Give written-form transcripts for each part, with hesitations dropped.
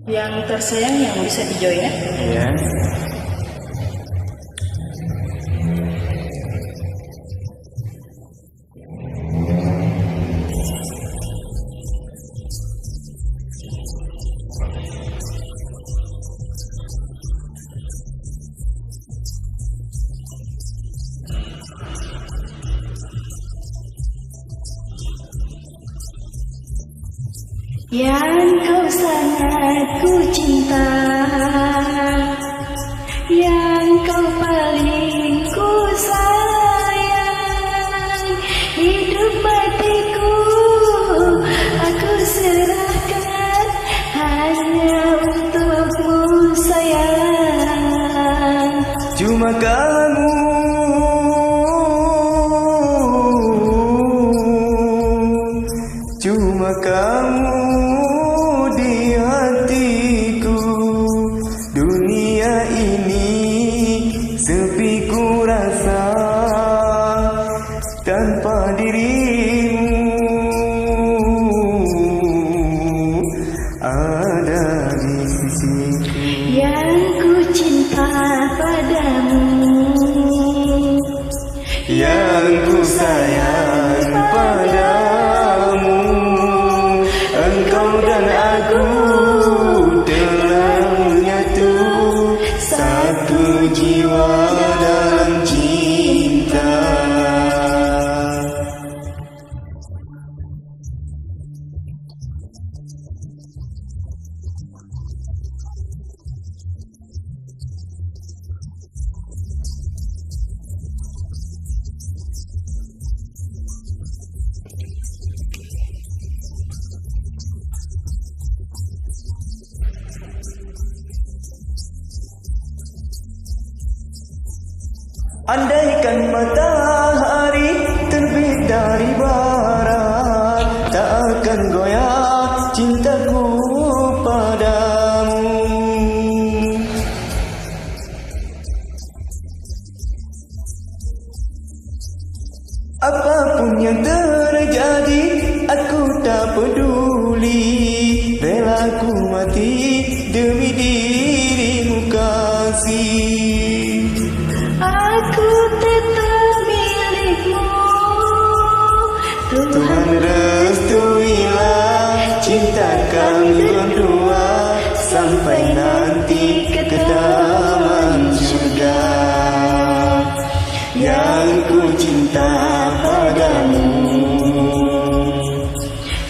Yang tersayang yang bisa di-join ya? Iya. Yang kau sangat ku cinta, yang kau paling ku sayang, hidup matiku aku serahkan hanya untukmu sayang. Cuma kamu, cuma kamu di hatiku. Dunia ini sepi ku rasa tanpa dirimu ada di sisiku. Yang ku cinta padamu, yang ku sayang padamu, engkau dan aku telah menyatu, satu jiwa dalam cinta. Andaikan matahari terbit dari barat, tak akan goyah cintaku padamu. Apapun yang terjadi, aku tak peduli, rela ku mati demi dirimu kasih. aku tetap milikmu. Tuhan restuilah cinta kami berdua sampai nanti ke taman surga. Yang ku cinta padamu,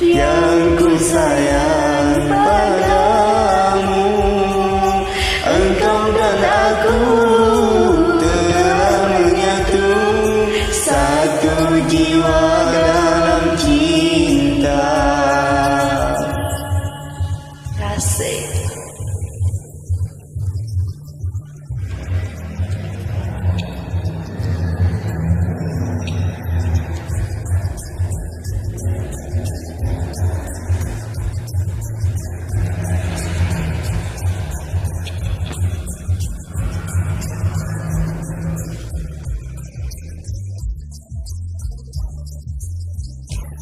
yang ku sayang padamu, engkau dan aku telah menyatu, satu jiwa dalam cinta. Asik.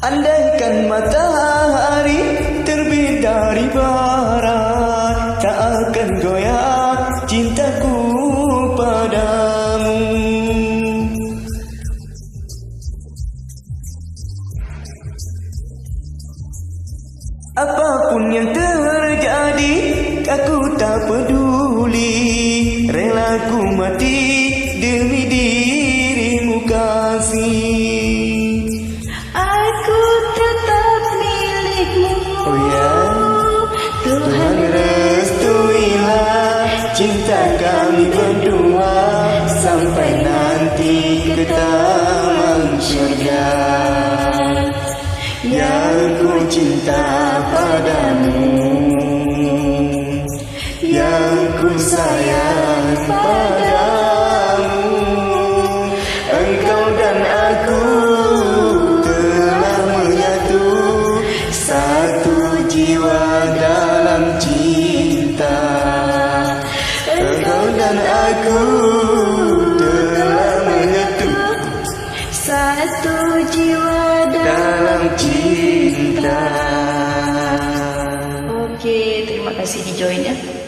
Andaikan matahari terbit dari barat, tak akan goyah cintaku padamu. Apapun yang terjadi, aku tak peduli, rela ku mati demi dirimu kasih. Aku tetap milikmu. Oh ya, Tuhan restuilah cinta kami berdua sampai nanti ke taman surga. Yang ku cinta padamu, yang ku sayang padamu, engkau dan aku telah menyatu, satu jiwa dalam cinta. Engkau dan aku telah menyatu, Satu jiwa dalam cinta. Oke, terima kasih di join ya.